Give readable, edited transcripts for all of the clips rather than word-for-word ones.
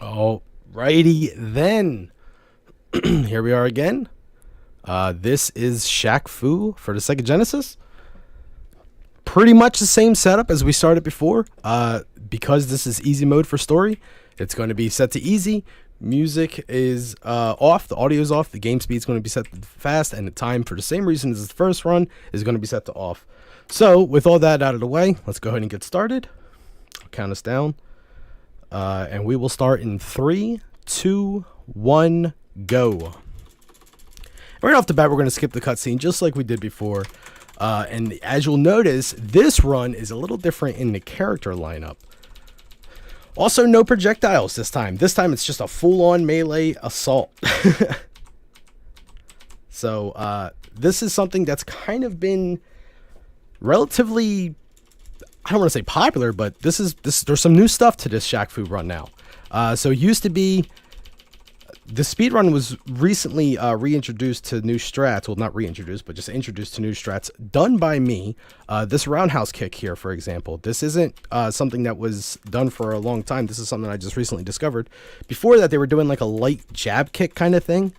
Alrighty then. Here we are again. This is Shaq Fu for the Sega Genesis. Pretty much the same setup as we started before. Because this is easy mode for story, it's going to be set to easy. Music is off, the audio is off, the game speed is going to be set to fast, and the time, for the same reason as the first run, is going to be set to off. So, with all that out of the way, let's go ahead and get started. I'll count us down. And we will start in 3, 2, 1, go. Right off the bat, we're going to skip the cutscene just like we did before. And as you'll notice, this run is a little different in the character lineup. Also, no projectiles this time. This time, it's just a full-on melee assault. So, this is something that's kind of been relatively, I don't want to say popular, but there's some new stuff to this Shaq Fu run now. So it used to be, the speed run was recently reintroduced to new strats. Well, not reintroduced, but just introduced to new strats done by me. This roundhouse kick here, for example, this isn't something that was done for a long time. This is something I just recently discovered. Before that, they were doing like a light jab kick kind of thing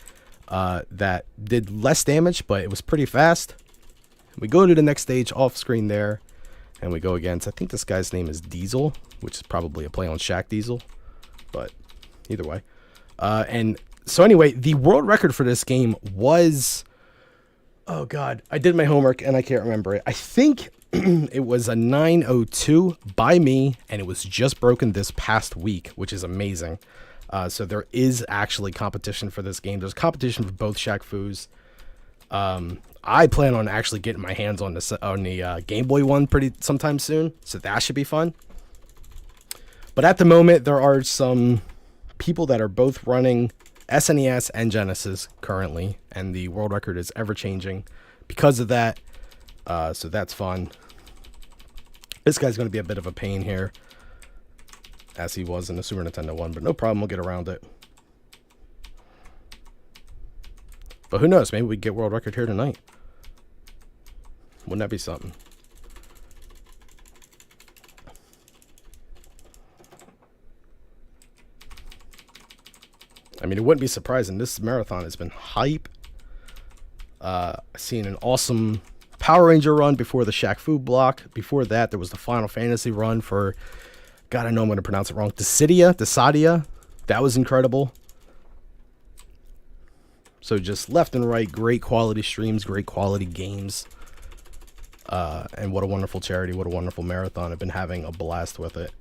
that did less damage, but it was pretty fast. We go to the next stage off screen there. And we go against, I think this guy's name is Diesel, which is probably a play on Shaq Diesel, but either way. And so anyway, the world record for this game was, oh God, I did my homework and I can't remember it. I think it was a 9:02 by me, and it was just broken this past week, which is amazing. So there is actually competition for this game. There's competition for both Shaq Fus. I plan on actually getting my hands on the Game Boy one sometime soon, so that should be fun. But at the moment, there are some people that are both running SNES and Genesis currently, and the world record is ever changing because of that. So that's fun. This guy's going to be a bit of a pain here, as he was in the Super Nintendo one, but no problem, we'll get around it. But who knows, maybe we get world record here tonight. Wouldn't that be something? I mean, it wouldn't be surprising. This marathon has been hype. I've seen an awesome Power Ranger run before the Shaq Fu block. Before that, there was the Final Fantasy run for, God, I know I'm going to pronounce it wrong, Dissidia. That was incredible. So just left and right, great quality streams, great quality games. And what a wonderful charity, what a wonderful marathon. I've been having a blast with it.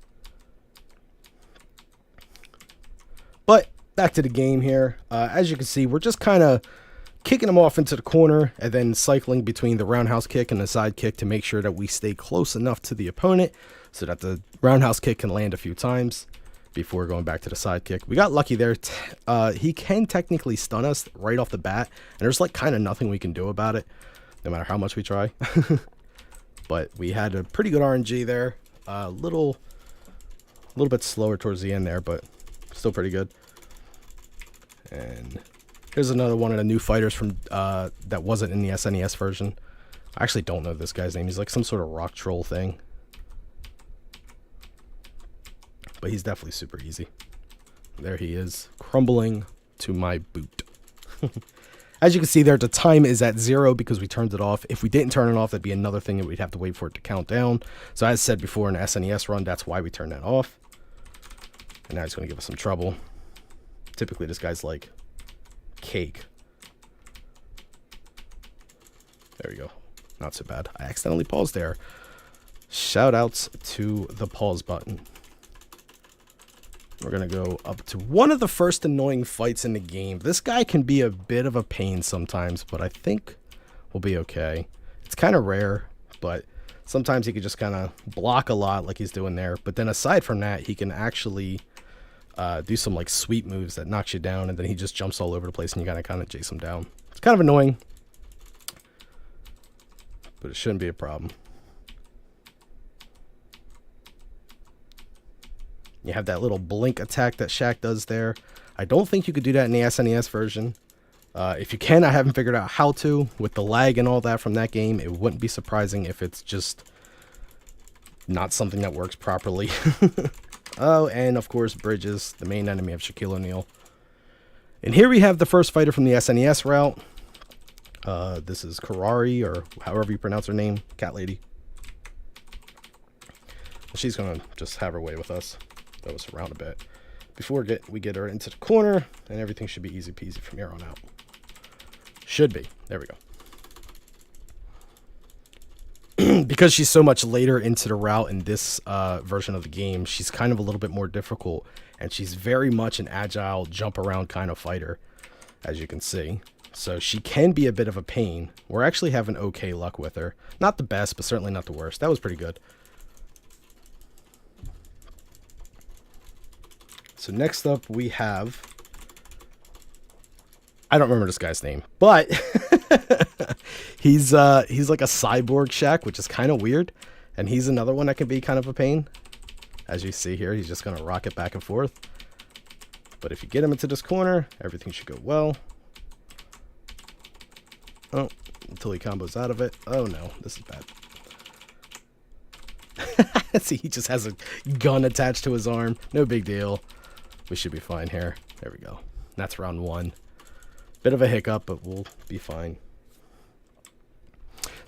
But back to the game here. As you can see, we're just kind of kicking them off into the corner and then cycling between the roundhouse kick and the side kick to make sure that we stay close enough to the opponent so that the roundhouse kick can land a few times before going back to the side kick. We got lucky there. He can technically stun us right off the bat, and there's like kind of nothing we can do about it, no matter how much we try. But we had a pretty good RNG there. A little bit slower towards the end there, but still pretty good. And here's another one of the new fighters from that wasn't in the SNES version. I actually don't know this guy's name. He's like some sort of rock troll thing. But he's definitely super easy. There he is, crumbling to my boot. As you can see there, the time is at 0 because we turned it off. If we didn't turn it off, that'd be another thing that we'd have to wait for it to count down. So as said before in the SNES run, that's why we turned that off. And now he's going to give us some trouble. Typically, this guy's like cake. There we go. Not so bad. I accidentally paused there. Shout outs to the pause button. We're going to go up to one of the first annoying fights in the game. This guy can be a bit of a pain sometimes, but I think we'll be okay. It's kind of rare, but sometimes he can just kind of block a lot like he's doing there. But then aside from that, he can actually do some like sweep moves that knocks you down, and then he just jumps all over the place and you gotta kind of chase him down. It's kind of annoying, but it shouldn't be a problem. You have that little blink attack that Shaq does there. I don't think you could do that in the SNES version. If you can, I haven't figured out how to. With the lag and all that from that game, it wouldn't be surprising if it's just not something that works properly. Oh, and of course, Bridges, the main enemy of Shaquille O'Neal. And here we have the first fighter from the SNES route. This is Karari, or however you pronounce her name, cat lady. She's going to just have her way with us. Throw us around a bit. Before we get her into the corner, and everything should be easy peasy from here on out. Should be. There we go. Because she's so much later into the route in this version of the game, she's kind of a little bit more difficult, and she's very much an agile, jump around kind of fighter, as you can see. So she can be a bit of a pain. We're actually having okay luck with her. Not the best, but certainly not the worst. That was pretty good. So next up we have, I don't remember this guy's name, but he's like a cyborg Shaq, which is kind of weird. And he's another one that can be kind of a pain. As you see here, he's just going to rock it back and forth. But if you get him into this corner, everything should go well. Oh, until he combos out of it. Oh no, this is bad. See, he just has a gun attached to his arm. No big deal. We should be fine here. There we go. That's round 1. Bit of a hiccup, but we'll be fine.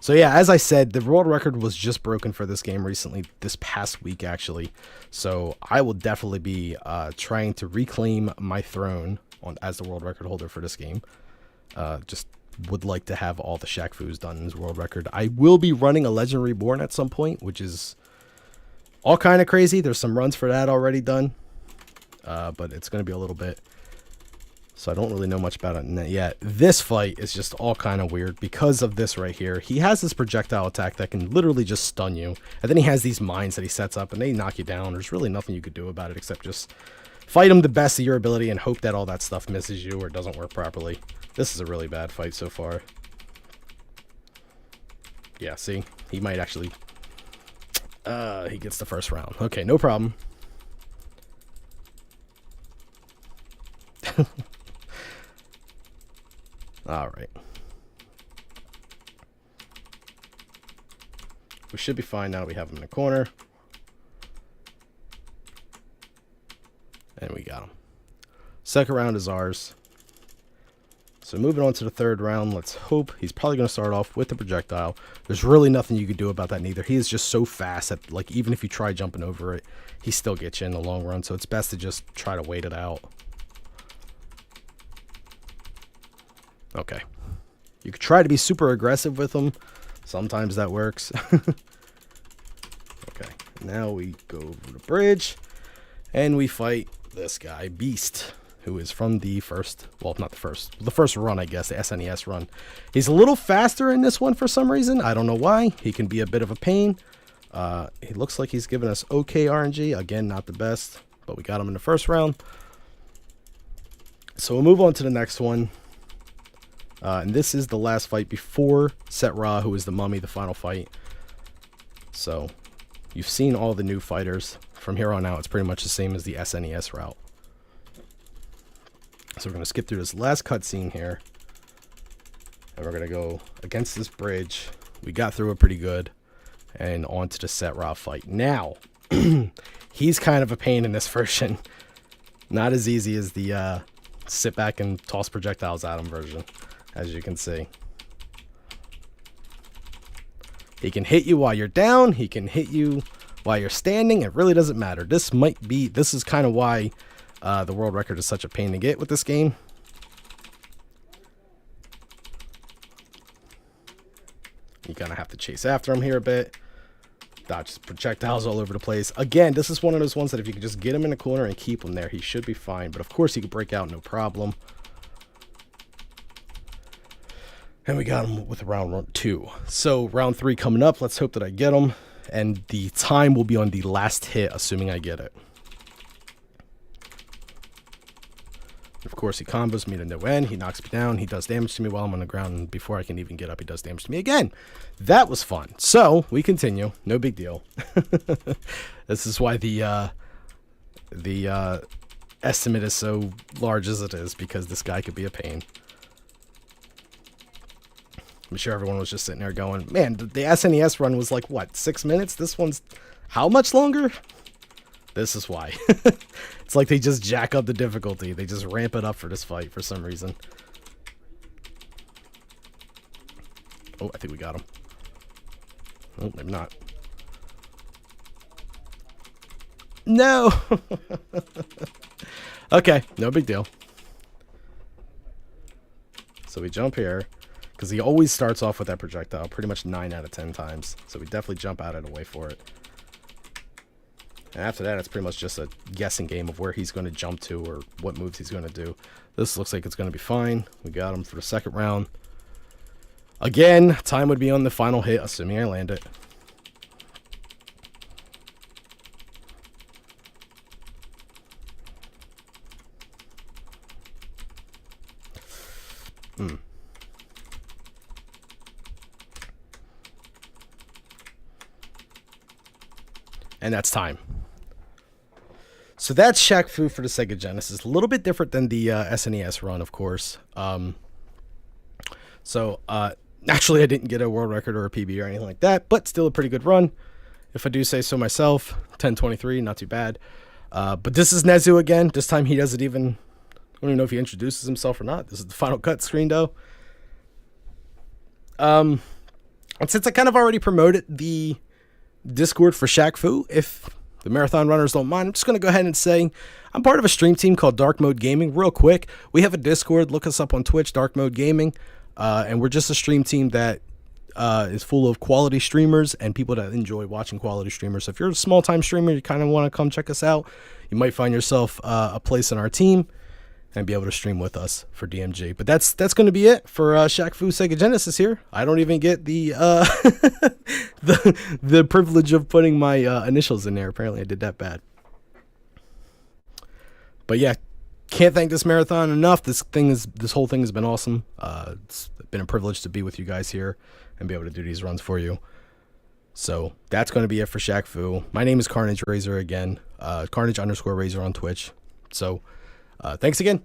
So yeah, as I said, the world record was just broken for this game recently, this past week actually. So I will definitely be trying to reclaim my throne as the world record holder for this game. Just would like to have all the Shaq Foos done in his world record. I will be running a Legend Reborn at some point, which is all kind of crazy. There's some runs for that already done. But it's going to be a little bit, so I don't really know much about it yet. This fight is just all kind of weird because of this right here. He has this projectile attack that can literally just stun you, and then he has these mines that he sets up, and they knock you down. There's really nothing you could do about it except just fight him the best of your ability and hope that all that stuff misses you or doesn't work properly. This is a really bad fight so far. Yeah, see? He might actually... he gets the first round. Okay, no problem. All right. We should be fine now. We have him in the corner. And we got him. Second round is ours. So moving on to the third round, let's hope. He's probably going to start off with the projectile. There's really nothing you could do about that neither. He is just so fast that, like, even if you try jumping over it, he still gets you in the long run. So it's best to just try to wait it out. Okay. You could try to be super aggressive with him. Sometimes that works. Okay. Now we go over the bridge. And we fight this guy, Beast, who is from the first, well, not the first run, I guess, the SNES run. He's a little faster in this one for some reason. I don't know why. He can be a bit of a pain. He looks like he's giving us okay RNG. Again, not the best, but we got him in the first round. So we'll move on to the next one. And this is the last fight before Set Ra, who is the mummy, the final fight. So you've seen all the new fighters. From here on out, it's pretty much the same as the SNES route. So we're going to skip through this last cutscene here. And we're going to go against this bridge. We got through it pretty good. And on to the Set Ra fight. Now, he's kind of a pain in this version. Not as easy as the sit back and toss projectiles at him version, as you can see. He can hit you while you're down. He can hit you while you're standing. It really doesn't matter. This is kind of why the world record is such a pain to get with this game. You kind of have to chase after him here a bit. Dodge projectiles all over the place. Again, this is one of those ones that if you can just get him in the corner and keep him there, he should be fine. But of course, he could break out no problem. And we got him with round 2. So round 3 coming up. Let's hope that I get him. And the time will be on the last hit, assuming I get it. Of course, he combos me to no end. He knocks me down. He does damage to me while I'm on the ground. And before I can even get up, he does damage to me again. That was fun. So we continue. No big deal. This is why the estimate is so large as it is, because this guy could be a pain. I'm sure everyone was just sitting there going, man, the SNES run was like, what, 6 minutes? This one's how much longer? This is why. It's like they just jack up the difficulty. They just ramp it up for this fight for some reason. Oh, I think we got him. Oh, maybe not. No! Okay, no big deal. So we jump here, because he always starts off with that projectile pretty much 9 out of 10 times. So we definitely jump out of the way for it. And after that, it's pretty much just a guessing game of where he's going to jump to or what moves he's going to do. This looks like it's going to be fine. We got him for the second round. Again, time would be on the final hit, assuming I land it. And that's time. So that's Shaq Fu for the Sega Genesis. A little bit different than the SNES run, of course. Naturally, I didn't get a world record or a PB or anything like that, but still a pretty good run. If I do say so myself, 10:23, not too bad. But this is Nezu again. This time he doesn't even... I don't even know if he introduces himself or not. This is the Final Cut screen, though. And since I kind of already promoted the Discord for Shaq Fu, if the marathon runners don't mind, I'm just going to go ahead and say I'm part of a stream team called Dark Mode Gaming. Real quick, we have a Discord. Look us up on Twitch, Dark Mode Gaming. And we're just a stream team that is full of quality streamers and people that enjoy watching quality streamers. So if you're a small-time streamer, you kind of want to come check us out, you might find yourself a place in our team and be able to stream with us for DMG. But that's going to be it for Shaq Fu Sega Genesis here. I don't even get the the privilege of putting my initials in there. Apparently I did that bad. But yeah, can't thank this marathon enough. This whole thing has been awesome. It's been a privilege to be with you guys here and be able to do these runs for you. So that's going to be it for Shaq Fu. My name is Carnageraiser again. Carnage_Razor on Twitch. So thanks again.